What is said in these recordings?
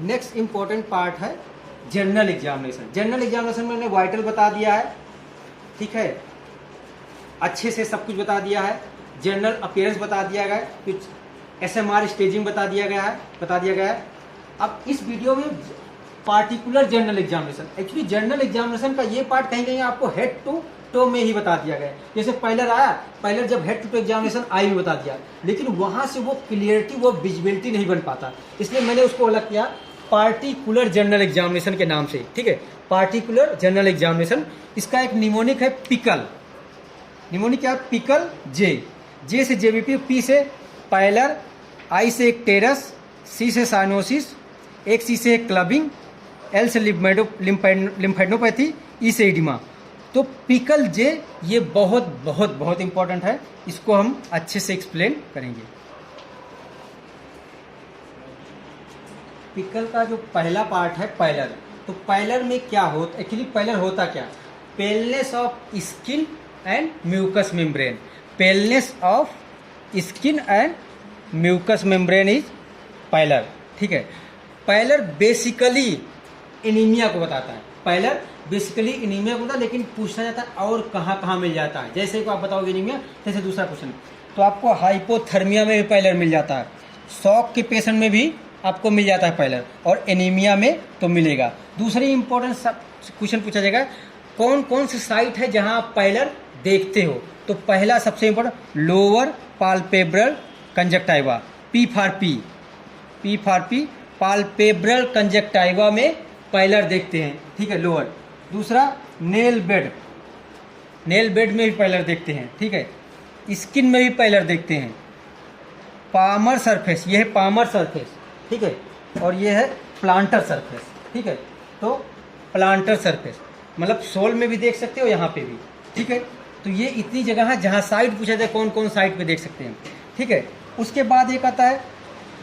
Next important part है general examination. General examination में मैंने वाइटल बता दिया है, ठीक है, अच्छे से सब कुछ बता दिया है। जनरल अपीयरेंस बता दिया गया है, कुछ एसएमआर स्टेजिंग बता दिया गया है। अब इस वीडियो में particular general examination, actually general examination का ये पार्ट कहीं कहीं आपको हेड टू टो में ही बता दिया गया है। जैसे पहले जब हेड टू टो एग्जामिनेशन आई भी बता दिया, लेकिन वहां से वो क्लियरिटी, वो विजिबिलिटी नहीं बन पाता, इसलिए मैंने उसको अलग किया पार्टिकुलर जनरल एग्जामिनेशन के नाम से, ठीक है। पार्टिकुलर जनरल एग्जामिनेशन, इसका एक निमोनिक है पिकल। निमोनिक क्या है? पिकल। जे से जेबीपी, पी से पायलर, आई से एक टेरस, सी से साइनोसिस, एक सी से क्लबिंग, एल से लिम्फेडनोपैथी, ई से इडिमा। तो पिकल जे ये बहुत बहुत बहुत इंपॉर्टेंट है, इसको हम अच्छे से एक्सप्लेन करेंगे। पिकल का जो पहला पार्ट है पायलर, तो पायलर में क्या होता, एक्चुअली पायलर होता क्या? Paleness of skin and mucous membrane. Paleness of skin and mucous membrane is pallor, ठीक है। पायलर बेसिकली एनीमिया को बताता है। पायलर बेसिकली एनीमिया को बताता है, लेकिन पूछा जाता है और कहाँ कहाँ मिल जाता है। जैसे को आप बताओगे एनीमिया, जैसे दूसरा क्वेश्चन तो आपको हाइपोथर्मिया में भी पायलर मिल जाता है, शॉक के पेशेंट में भी आपको मिल जाता है पायलर, और एनीमिया में तो मिलेगा। दूसरी इंपॉर्टेंट क्वेश्चन पूछा जाएगा, कौन कौन सी साइट है जहां आप पायलर देखते हो? तो पहला सबसे important lower palpebral conjunctiva, P for P, palpebral conjunctiva में पायलर देखते हैं, ठीक है, लोअर। दूसरा नेल बेड में भी पायलर देखते हैं, ठीक है। स्किन में भी पायलर देखते हैं। पामर सरफेस, ये है पामर सरफेस, ठीक है, और ये है प्लांटर सरफेस, ठीक है। तो प्लांटर सरफेस मतलब सोल में भी देख सकते हो, यहाँ पे भी, ठीक है। तो ये इतनी जगह है जहाँ साइड पूछा जाए कौन कौन साइड पे देख सकते हैं, ठीक है। उसके बाद एक आता है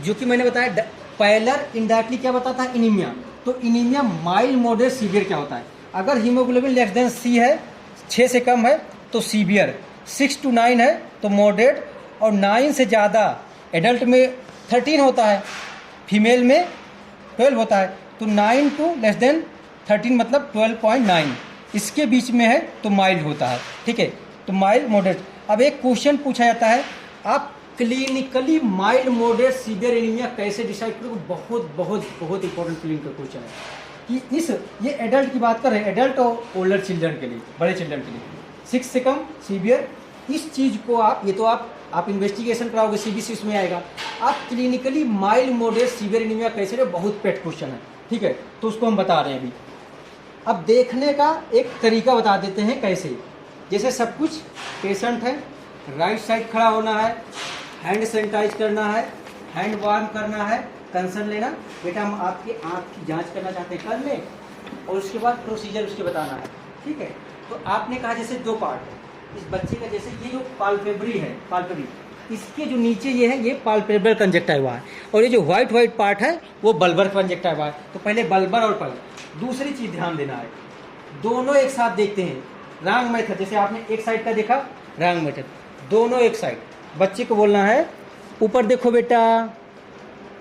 जो कि मैंने बताया पायलर इनडायरेक्टली क्या बताता है? एनीमिया। तो एनीमिया माइल्ड, मॉडरेट, सीवियर क्या होता है? अगर हीमोग्लोबिन लेस देन सी है, 6 से कम है तो सीवियर, 6 to 9 है तो मॉडरेट, और 9 से ज़्यादा एडल्ट में 13 होता है, फीमेल में 12 होता है। तो 9 to लेस देन 13 मतलब 12.9, इसके बीच में है तो माइल्ड होता है, ठीक है। तो माइल्ड, मॉडरेट। अब एक क्वेश्चन पूछा जाता है, आप clinically mild, moderate, severe anaemia कैसे डिसाइड करोगे? बहुत बहुत बहुत इंपॉर्टेंट क्लिनिकल क्वेश्चन है कि ये एडल्ट की बात कर रहे हैं, एडल्ट और ओल्डर चिल्ड्रन के लिए, बड़े चिल्ड्रन के लिए, 6 से कम, सीवियर। इस चीज़ को आप, ये तो आप इन्वेस्टिगेशन कराओगे, सीबीसी उसमें आएगा। आप clinically mild, moderate, severe anaemia कैसे, बहुत पेट क्वेश्चन है, ठीक है। तो उसको हम बता रहे हैं अभी। अब देखने का एक तरीका बता देते हैं कैसे। जैसे सब कुछ पेशेंट है, राइट साइड खड़ा होना है, हैंड सैनिटाइज करना है, हैंड वार्म करना है, कंसर्न लेना, बेटा हम आपकी आँख की जांच करना चाहते हैं, कर लें, और उसके बाद प्रोसीजर उसके बताना है, ठीक है। तो आपने कहा जैसे 2 पार्ट है इस बच्चे का, जैसे ये जो पाल्पेब्री है, पाल्पेब्री, इसके जो नीचे ये है, ये पाल्पेब्रल कंजक्टाइवा है, और ये जो व्हाइट पार्ट है वो बल्बर कंजक्टाइवा है। तो पहले बल्बर और पल्बर। दूसरी चीज़ ध्यान देना है, दोनों एक साथ देखते हैं, रॉन्ग मेथड। जैसे आपने एक साइड का देखा, रॉन्ग मेथड, दोनों एक साइड। बच्चे को बोलना है ऊपर देखो बेटा,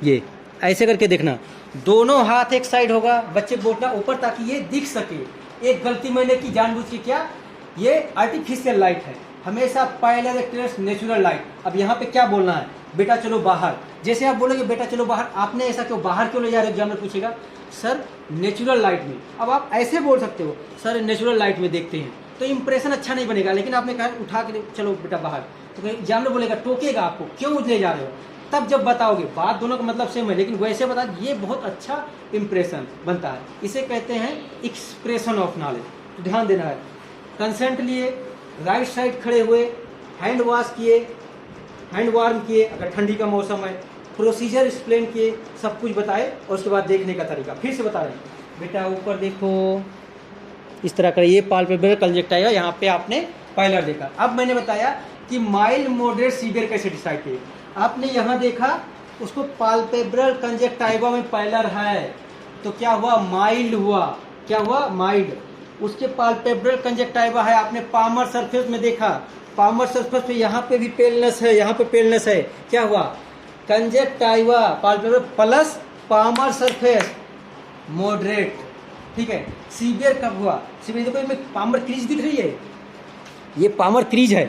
ये ऐसे करके देखना, दोनों हाथ एक साइड होगा, बच्चे बोलना ऊपर ताकि ये दिख सके। एक गलती मैंने की जानबूझ के, क्या? ये आर्टिफिशियल लाइट है, हमेशा पायलर एक्ट्रेस नेचुरल लाइट। अब यहाँ पे क्या बोलना है? बेटा चलो बाहर। जैसे आप बोलोगे बेटा चलो बाहर, आपने ऐसा क्यों, बाहर क्यों ले जा रहे हो? एग्जामिनर पूछेगा सर नेचुरल लाइट में। अब आप ऐसे बोल सकते हो सर नेचुरल लाइट में देखते हैं, तो इंप्रेशन अच्छा नहीं बनेगा। लेकिन आपने कहा उठा के चलो बेटा बाहर, तो एग्जामिनर बोलेगा, टोकेगा आपको, क्यों ले जा रहे हो? तब जब बताओगे, बात दोनों का मतलब सेम है, लेकिन वैसे बता, ये बहुत अच्छा इंप्रेशन बनता है। इसे कहते हैं एक्सप्रेशन ऑफ नॉलेज। तो ध्यान देना है, कंसेंट लिए, राइट साइड खड़े हुए, हैंड वॉश किए, हैंड वार्म किए अगर ठंडी का मौसम है, प्रोसीजर एक्सप्लेन किए, सब कुछ बताए, और उसके बाद देखने का तरीका फिर से बता रहे हैं। बेटा ऊपर देखो, इस तरह का, ये पाल्पेब्रल कंजक्टाइवा, यहाँ पे आपने पायलर देखा। अब मैंने बताया कि माइल्ड, मॉडरेट, सीवियर कैसे डिसाइड किए। आपने यहाँ देखा, उसको पाल्पेब्रल कंजक्टाइवा में पायलर है, तो क्या हुआ? माइल्ड हुआ। क्या हुआ? माइल्ड। उसके पाल्पेब्रल कंजक्टाइवा है, आपने पामर सरफेस में देखा, पामर सरफेस पे यहाँ पे भी पेलनेस है, यहाँ पे पेलनेस है, क्या हुआ? Conjunctiva palpebral plus palmar surface moderate, ठीक है। सीवियर कब हुआ? सीवियर देखो इसमें पामर क्रीज दिख रही है, ये पामर क्रीज है,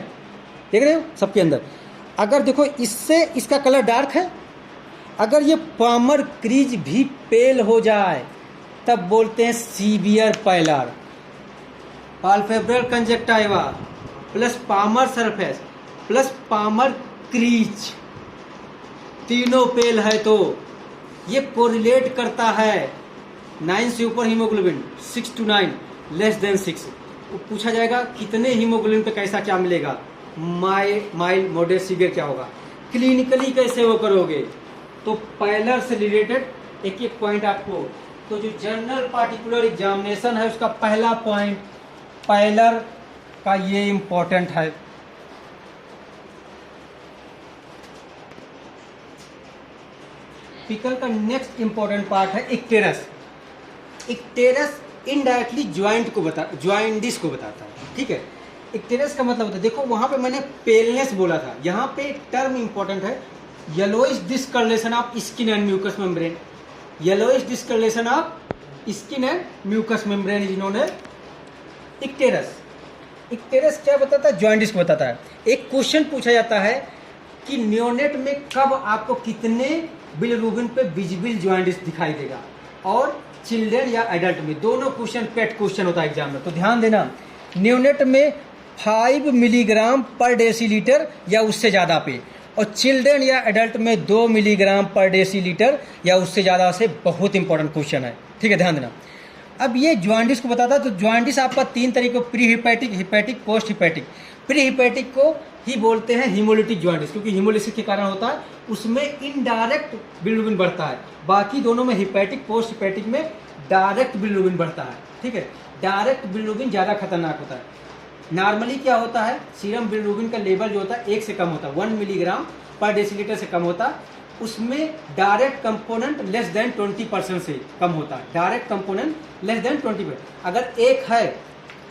देख रहे हो सबके अंदर। अगर देखो इससे इसका कलर डार्क है, अगर ये पामर क्रीज भी पेल हो जाए तब बोलते हैं severe pallor. Palpebral conjunctiva plus palmar surface plus palmar crease तीनों पेल है तो ये कोरिलेट करता है 9 से ऊपर हीमोग्लोबिन, 6 to 9 लेस देन 6। पूछा जाएगा कितने हीमोग्लोबिन पे कैसा क्या मिलेगा, माइल्ड मॉडरेट सीवियर क्या होगा। क्लिनिकली कैसे वो करोगे, तो पाइलर से रिलेटेड एक एक पॉइंट आपको, तो जो जनरल पार्टिकुलर एग्जामिनेशन है उसका पहला पॉइंट पाइलर का ये इंपॉर्टेंट है। पिकल का नेक्स्ट इंपॉर्टेंट पार्ट है इक्टेरस। इक्टेरस इनडायरेक्टली ज्वाइंट को ज्वाइंटिस को बताता है, ठीक है। इक्टेरस का मतलब होता है, देखो वहां पे मैंने पेलनेस बोला था, यहाँ पे एक टर्म इंपॉर्टेंट है, yellowish discolouration of skin and mucous membrane. Yellowish discolouration of skin and mucous membrane is known as icterus. Icterus क्या बताता है? ज्वाइंटिस को बताता है। एक क्वेश्चन पूछा जाता है कि नियोनेट में कब आपको कितने बिलिरुबिन पे विजिबल ज्वाइंटिस दिखाई देगा, और चिल्ड्रन या एडल्ट में, दोनों क्वेश्चन पेट क्वेश्चन होता है एग्जाम में। तो ध्यान देना, नियोनेट में 5 मिलीग्राम पर डेसीलीटर या उससे ज़्यादा पे, और चिल्ड्रन या एडल्ट में 2 मिलीग्राम पर डेसीलीटर या उससे ज़्यादा से। बहुत इंपॉर्टेंट क्वेश्चन है, ठीक है, ध्यान देना। अब ये ज्वाइंटिस को बताता है, तो ज्वाइंटिस आपका 3 तरीके, pre hepatic, hepatic, post hepatic. Pre hepatic को ही बोलते हैं हीमोलिटिक ज्वाइंटिस, क्योंकि हीमोलिसिस के कारण होता है, उसमें इनडायरेक्ट बिलिरुबिन बढ़ता है। बाकी दोनों में हिपैटिक, पोस्ट हिपैटिक में डायरेक्ट बिलिरुबिन बढ़ता है, ठीक है। डायरेक्ट बिलिरुबिन ज़्यादा खतरनाक होता है। नॉर्मली क्या होता है, सीरम बिलिरुबिन का लेवल जो होता है 1 से कम होता है, 1 मिलीग्राम पर डेसीलीटर से कम होता है। उसमें डायरेक्ट कंपोनेंट लेस देन 20% से कम होता है, डायरेक्ट कंपोनेंट लेस देन 20%। अगर 1 है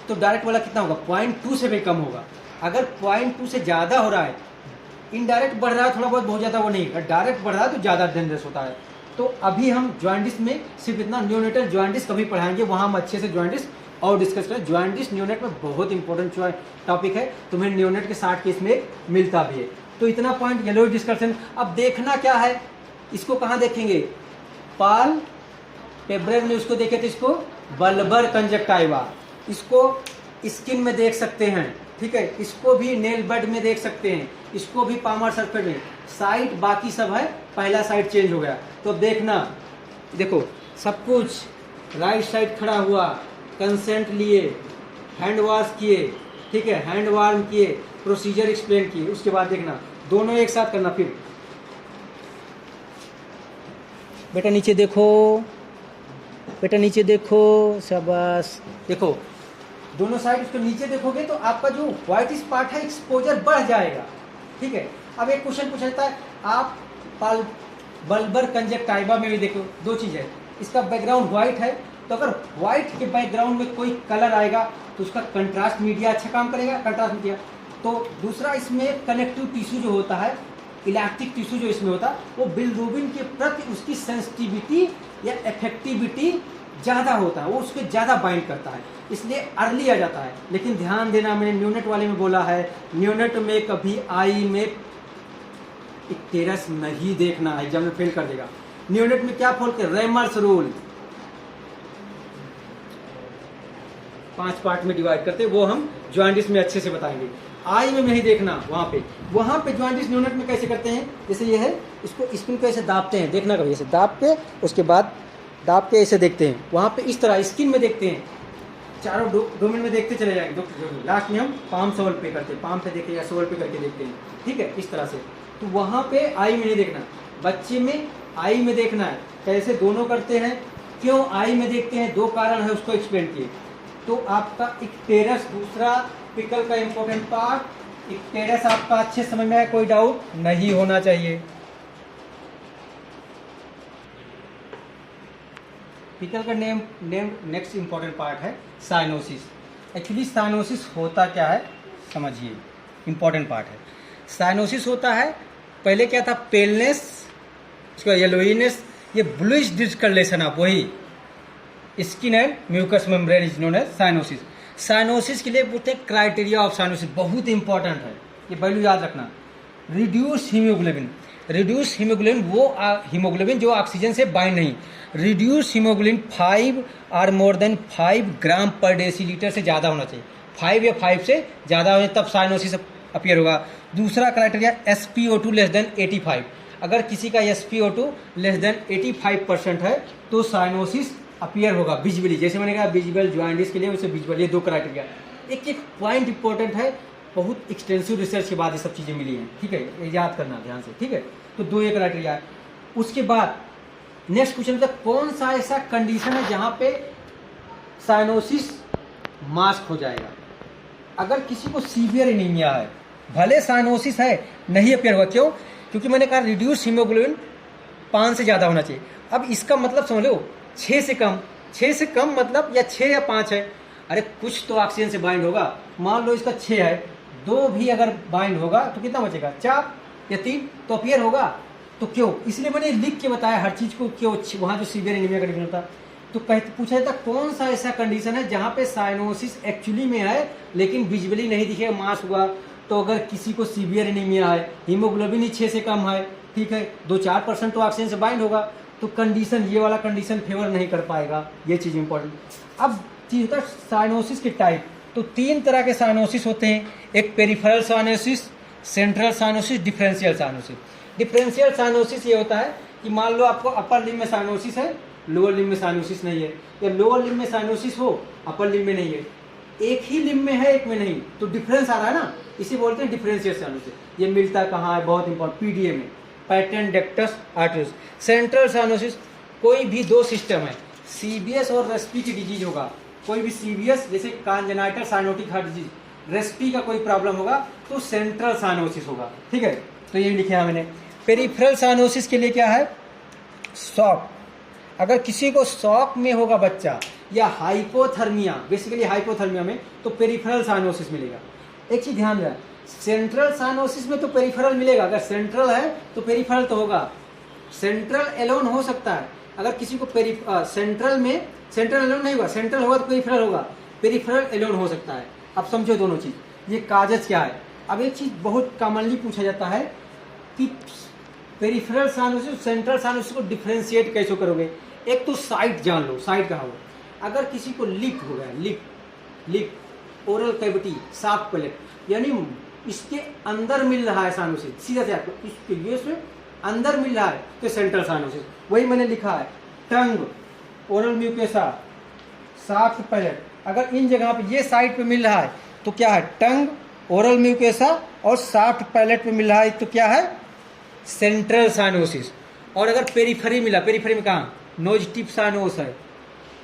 तो डायरेक्ट वाला कितना होगा, 0.2 से भी कम होगा। अगर 0.2 से ज़्यादा हो रहा है, इनडायरेक्ट बढ़ रहा है थोड़ा बहुत ज़्यादा, वो नहीं, अगर डायरेक्ट बढ़ रहा है तो ज़्यादा डेंजरस होता है। तो अभी हम ज्वाइंटिस में सिर्फ इतना, नियोनेटल ज्वाइंटिस कभी पढ़ाएंगे, वहाँ हम अच्छे से ज्वाइंटिस और डिस्कस करें। ज्वाइंटिस नियोनेट में बहुत इंपॉर्टेंट टॉपिक है, तुम्हें नियोनेट के 60 केस में मिलता भी है। तो इतना पॉइंट येलो डिस्कशन। अब देखना क्या है, इसको कहाँ देखेंगे, पाल पेब्रल में उसको देखे तो इसको बल्बर कंजक्टाइवा, इसको स्किन में देख सकते हैं, ठीक है। इसको भी नेल बड में देख सकते हैं, इसको भी पामर सरफेस में। साइड बाकी सब है, पहला साइड चेंज हो गया। तो देखना, देखो सब कुछ राइट साइड खड़ा हुआ, कंसेंट लिए, हैंड वॉश किए, ठीक है, हैंड वार्म किए, प्रोसीजर एक्सप्लेन किए। उसके बाद देखना दोनों एक साथ करना। फिर बेटा नीचे देखो, बेटा नीचे देखो, शाबाश। देखो दोनों साइड उसको नीचे देखोगे तो आपका जो व्हाइट पार्ट है एक्सपोजर बढ़ जाएगा, ठीक है। अब एक क्वेश्चन पूछा जाता है, आप बल्बर कंजक्टाइवा में भी देखो, दो चीज है, इसका बैकग्राउंड व्हाइट है, तो अगर व्हाइट के बैकग्राउंड में कोई कलर आएगा तो उसका कंट्रास्ट मीडिया अच्छा काम करेगा, कंट्रास्ट मीडिया। तो दूसरा, इसमें कनेक्टिव टिश्यू जो होता है, इलास्टिक टिश्यू जो इसमें होता है, वो बिलिरुबिन के प्रति उसकी सेंसिटिविटी या इफेक्टिविटी ज़्यादा होता है, वो उसको ज़्यादा बाइंड करता है, इसलिए अर्ली आ जाता है। लेकिन ध्यान देना, मैंने न्यूनेट वाले में बोला है, न्यूनेट में कभी आई में इक्टेरस नहीं देखना है, एग्जाम में फेल कर देगा। न्यूनेट में क्या फॉलो कर, रेमर्स रूल 5 पार्ट में डिवाइड करते, वो हम ज्वाइंटिस में अच्छे से बताएंगे। आई में नहीं देखना, वहां पे ज्वाइंटिस न्यूनेट में कैसे करते हैं, जैसे ये है, इसको स्पिन को ऐसे दाबते हैं, देखना कभी ऐसे दाब के, उसके बाद दाब के ऐसे देखते हैं, वहां पे इस तरह स्किन में देखते हैं, चारों डोमेन में देखते चले जाएंगे। लास्ट में हम पाम सोल पे करते हैं, पाम पे देखे या सोल पे करके देखते हैं, ठीक है, इस तरह से। तो वहां पे आई में नहीं देखना, बच्चे में आई में देखना है। कैसे दोनों करते हैं, क्यों आई में देखते हैं, 2 कारण है, उसको एक्सप्लेन किए। तो आपका इक्टेरस दूसरा पिकल का इंपॉर्टेंट पार्ट, इक्टेरस आपका अच्छे समझ में आया, कोई डाउट नहीं होना चाहिए। पिकल का नेम नेक्स्ट इंपॉर्टेंट पार्ट है साइनोसिस। एक्चुअली साइनोसिस होता क्या है समझिए, इंपॉर्टेंट पार्ट है। साइनोसिस होता है, पहले क्या था, पेलनेस, उसका येलोइनेस, ये ब्लूइश डिस्कलरेशन ऑफ वही skin and mucous membrane is known as cyanosis. Cyanosis के लिए बोलते हैं क्राइटेरिया ऑफ साइनोसिस, बहुत इंपॉर्टेंट है, ये वैल्यू याद रखना। रिड्यूस हीमोग्लोबिन, रिड्यूस हीमोग्लोबिन वो हीमोग्लोबिन जो ऑक्सीजन से बाइंड नहीं, रिड्यूस हीमोग्लोबिन 5 और मोर देन 5 ग्राम पर डेसीलीटर से ज़्यादा होना चाहिए, 5 या 5 से ज़्यादा हो तब साइनोसिस अपीयर होगा। दूसरा क्राइटेरिया SpO2 लेस देन 85, अगर किसी का SpO2 लेस देन 85% है तो साइनोसिस अपीयर होगा विजुअली, जैसे मैंने कहा विजुअल जॉइंटिस के लिए उसे विजुअल, ये 2 क्राइटेरिया। एक एक पॉइंट इंपॉर्टेंट है, बहुत एक्सटेंसिव रिसर्च के बाद ये सब चीज़ें मिली हैं, ठीक है, ये याद करना ध्यान से, ठीक है। तो 2 ये क्राइटेरिया है। उसके बाद नेक्स्ट क्वेश्चन होता है कौन सा ऐसा कंडीशन है जहाँ पे साइनोसिस मास्क हो जाएगा। अगर किसी को सीवियर एनीमिया है, भले साइनोसिस है नहीं अपीयर होगा, क्यों? क्योंकि मैंने कहा रिड्यूस हीमोग्लोबिन 5 से ज़्यादा होना चाहिए। अब इसका मतलब समझ लो 6 से कम, 6 से कम मतलब या 6 या 5 है, अरे कुछ तो ऑक्सीजन से बाइंड होगा। मान लो इसका 6 है, 2 भी अगर बाइंड होगा तो कितना बचेगा, 4 या 3, तो अपीयर होगा। तो क्यों? इसलिए मैंने लिख के बताया हर चीज़ को, क्यों वहाँ जो सीवियर एनीमिया कंडीशन होता। तो पूछा जाता कौन सा ऐसा कंडीशन है जहाँ पे साइनोसिस एक्चुअली में है लेकिन विजुअली नहीं दिखेगा, मास हुआ। तो अगर किसी को सीवियर एनीमिया है, हीमोग्लोबिन ही 6 से कम है, ठीक है, 2-4% तो ऑक्सीजन से बाइंड होगा, तो कंडीशन ये वाला कंडीशन फेवर नहीं कर पाएगा, ये चीज़ इंपॉर्टेंट। अब चीज होता है साइनोसिस के टाइप, तो 3 तरह के साइनोसिस होते हैं, एक peripheral cyanosis, central cyanosis, differential cyanosis. Differential cyanosis ये होता है कि मान लो आपको अपर लिम्ब में साइनोसिस है, लोअर लिम्ब में साइनोसिस नहीं है, या लोअर लिम्ब में साइनोसिस हो अपर लिम्ब में नहीं है, एक ही लिम्ब में है एक में नहीं, तो डिफरेंस आ रहा है ना, इसे बोलते हैं डिफरेंशियल साइनोसिस। ये मिलता कहाँ है, बहुत इंपॉर्टेंट, पीडीए में, पैटर्न डेक्टस आर्टरियोस। सेंट्रल साइनोसिस, कोई भी 2 सिस्टम है, सीबीएस और रेस्पी की डिजीज होगा, कोई भी सीबीएस जैसे कॉन्जेनाइटल साइनोटिक हार्ट डिजीज, रेस्पी का कोई प्रॉब्लम होगा तो सेंट्रल साइनोसिस होगा, ठीक है। तो ये लिखे हैं मैंने। पेरिफेरल साइनोसिस के लिए क्या है, शॉक, अगर किसी को शॉक में होगा बच्चा या हाइपोथर्मिया, बेसिकली हाइपोथर्मिया में, तो पेरिफेरल साइनोसिस मिलेगा। एक चीज ध्यान रहा, सेंट्रल साइनोसिस में तो पेरिफेरल मिलेगा, अगर सेंट्रल है तो पेरिफेरल तो होगा, सेंट्रल एलोन हो सकता है। अगर किसी को सेंट्रल में, सेंट्रल एलोन नहीं होगा, सेंट्रल होगा तो पेरिफेरल होगा, पेरिफेरल एलोन हो सकता है। अब समझो दोनों चीज। ये कागज क्या है, अब एक चीज बहुत कॉमनली पूछा जाता है कि पेरिफेरल साइनोसिस सेंट्रल साइनोसिस को डिफरेंशिएट कैसे करोगे। एक तो साइट जान लो, साइट कहाँ होगा। अगर किसी को लिप हो गया, lip oral cavity, soft palate, यानी इसके अंदर मिल रहा है साइनोसिस, सीधा से आपको इसके लिए अंदर मिल रहा है तो सेंट्रल साइनोसिस। वही मैंने लिखा है, टंग, ओरल म्यूकेसा, सॉफ्ट पैलेट, अगर इन जगह पे ये साइड पे मिल रहा है तो क्या है, टंग, ओरल म्यूकेसा और सॉफ्ट पैलेट पे मिल रहा है तो क्या है, सेंट्रल साइनोसिस। और अगर पेरिफेरी मिला, पेरिफेरी में कहाँ, नोज टिप साइनोस है,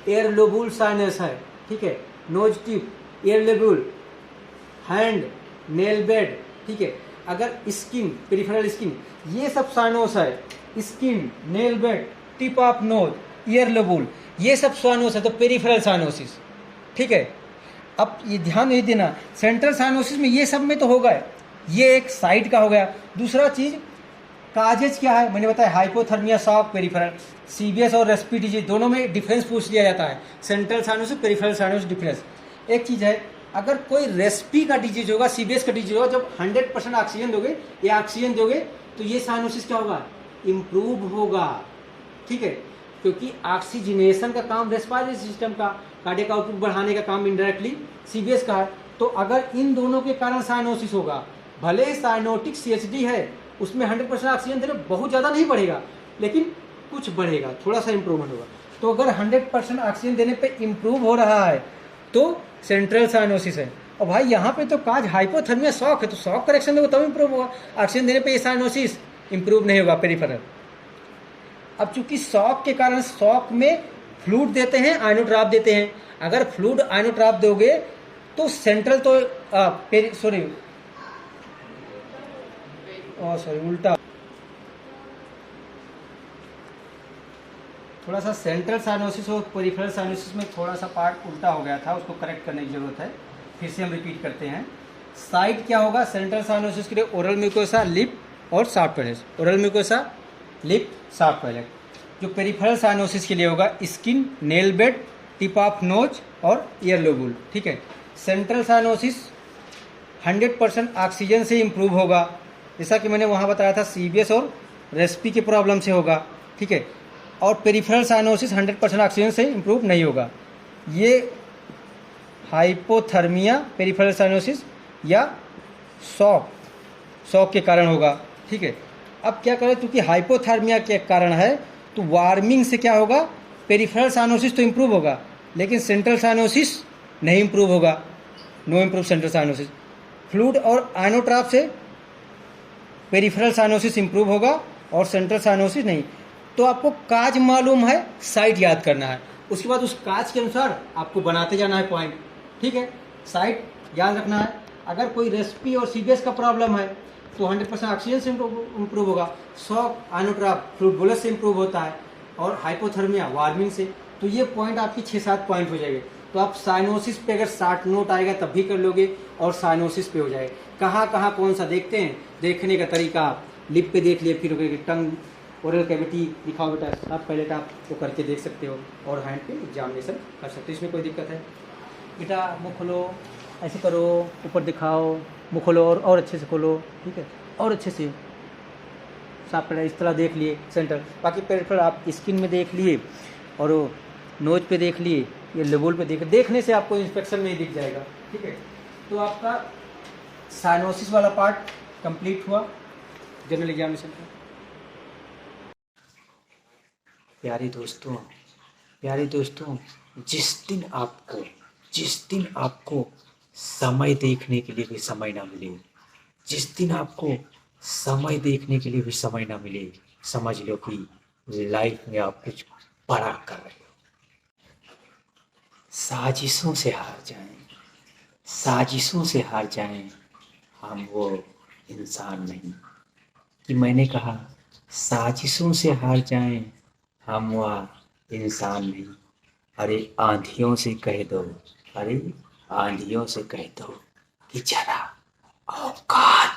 एयर लोबुल साइनस है, ठीक है, nose tip, ear lobule, hand, nail bed, ठीक है। अगर स्किन, पेरिफेरल स्किन, ये सब साइनोस है, skin, nail bed, tip of nose, ear lobule, ये सब साइनोस है तो पेरिफेरल साइनोसिस, ठीक है। अब ये ध्यान नहीं देना, सेंट्रल साइनोसिस में ये सब में तो होगा, ये एक साइड का हो गया। दूसरा चीज काजेज क्या है, मैंने बताया हाइपोथर्मिया, शॉक, पेरिफेरल। सीबीएस और रेस्पी डिजीज दोनों में डिफरेंस पूछ लिया जाता है, central cyanosis, peripheral cyanosis difference. एक चीज है, अगर कोई रेस्पी का डिजीज होगा, सीबीएस का डिजीज होगा, जब 100% ऑक्सीजन दोगे या ऑक्सीजन दोगे तो ये साइनोसिस क्या होगा, इम्प्रूव होगा, ठीक है, क्योंकि ऑक्सीजनेशन का काम रेस्पिरेटरी सिस्टम का, कार्डियक आउटपुट बढ़ाने का काम इनडायरेक्टली सीबीएस का है। तो अगर इन दोनों के कारण साइनोसिस होगा, भले ही साइनोटिक सीएचडी है, उसमें 100% ऑक्सीजन देने, बहुत ज़्यादा नहीं बढ़ेगा लेकिन कुछ बढ़ेगा, थोड़ा सा इंप्रूवमेंट होगा। तो अगर 100% ऑक्सीजन देने पे इम्प्रूव हो रहा है तो सेंट्रल साइनोसिस है। और भाई यहाँ पे तो काज हाइपोथर्मिया, शॉक है, तो शॉक करेक्शन दोगे तब इम्प्रूव होगा, ऑक्सीजन देने पे ये साइनोसिस इम्प्रूव नहीं होगा, पेरिफेरल। अब चूंकि शॉक के कारण, शॉक में फ्लूइड देते हैं, आइनोट्रॉप देते हैं, अगर फ्लूइड आइनोट्रॉप दोगे तो सेंट्रल तो उल्टा, थोड़ा सा सेंट्रल साइनोसिस और पेरिफेरल साइनोसिस में थोड़ा सा पार्ट उल्टा हो गया था, उसको करेक्ट करने की जरूरत है, फिर से हम रिपीट करते हैं। साइट क्या होगा सेंट्रल साइनोसिस के लिए, ओरल म्यूकोसा, लिप और soft palate, oral mucosa, lip, soft palate. जो पेरिफेरल साइनोसिस के लिए होगा skin, nail bed, tip of knows और ईयर लोबुल, ठीक है। सेंट्रल साइनोसिस 100% ऑक्सीजन से इम्प्रूव होगा, जैसा कि मैंने वहाँ बताया था सीबीएस और रेस्पी के प्रॉब्लम से होगा, ठीक है। और पेरिफेरल साइनोसिस 100% ऑक्सीजन से इम्प्रूव नहीं होगा। ये हाइपोथर्मिया पेरिफेरल साइनोसिस या शॉक के कारण होगा, ठीक है। अब क्या करें, क्योंकि हाइपोथर्मिया के कारण है तो वार्मिंग से क्या होगा, पेरिफेरल साइनोसिस तो इम्प्रूव होगा लेकिन सेंट्रल साइनोसिस नहीं इम्प्रूव होगा, no improve central cyanosis. Fluid और आइनोट्रॉप से पेरिफेरल साइनोसिस इम्प्रूव होगा और सेंट्रल साइनोसिस नहीं। तो आपको काज मालूम है, साइट याद करना है, उसके बाद उस काज के अनुसार आपको बनाते जाना है पॉइंट, ठीक है। साइट याद रखना है। अगर कोई रेस्पी और सीबीएस का प्रॉब्लम है तो 100% ऑक्सीजन से इम्प्रूव होगा, शॉक आइनोट्रॉप फ्लूइड बोलस से इम्प्रूव होता है और हाइपोथर्मिया वार्मिंग से। तो ये पॉइंट आपकी 6-7 पॉइंट हो जाएंगे। तो आप साइनोसिस पे अगर 60 नोट आएगा तब भी कर लोगे और साइनोसिस पे हो जाएगा। कहाँ कहाँ कौन सा देखते हैं, देखने का तरीका आप लिप पे देख लिए, फिर टंग ओरल कैविटी दिखाओ बेटा, आप पहले आप वो करके देख सकते हो और हैंड पे एग्जामिनेशन कर सकते हो, इसमें कोई दिक्कत है। बेटा मुँह खोलो, ऐसे करो, ऊपर दिखाओ, मुँह खोलो और अच्छे से खोलो, ठीक है, और अच्छे से साफ पहले इस तरह देख लिए सेंटर। बाकी पेरिफेरल आप स्किन में देख लिए और नोज पे देख लिए, ये लेबुल पे देखने से आपको इंस्पेक्शन में ही दिख जाएगा, ठीक है। तो आपका साइनोसिस वाला पार्ट कंप्लीट हुआ जनरल एग्जामिनेशन का। प्यारे दोस्तों, जिस दिन आपको समय देखने के लिए भी समय ना मिले, जिस दिन आपको समय देखने के लिए भी समय ना मिले, समझ लो कि लाइफ में आप कुछ बड़ा कर रहे हो। साजिशों से हार जाएं, हम वो इंसान नहीं। कि मैंने कहा साजिशों से हार जाएं, हम वह इंसान नहीं। अरे आंधियों से कह दो कि जरा औकात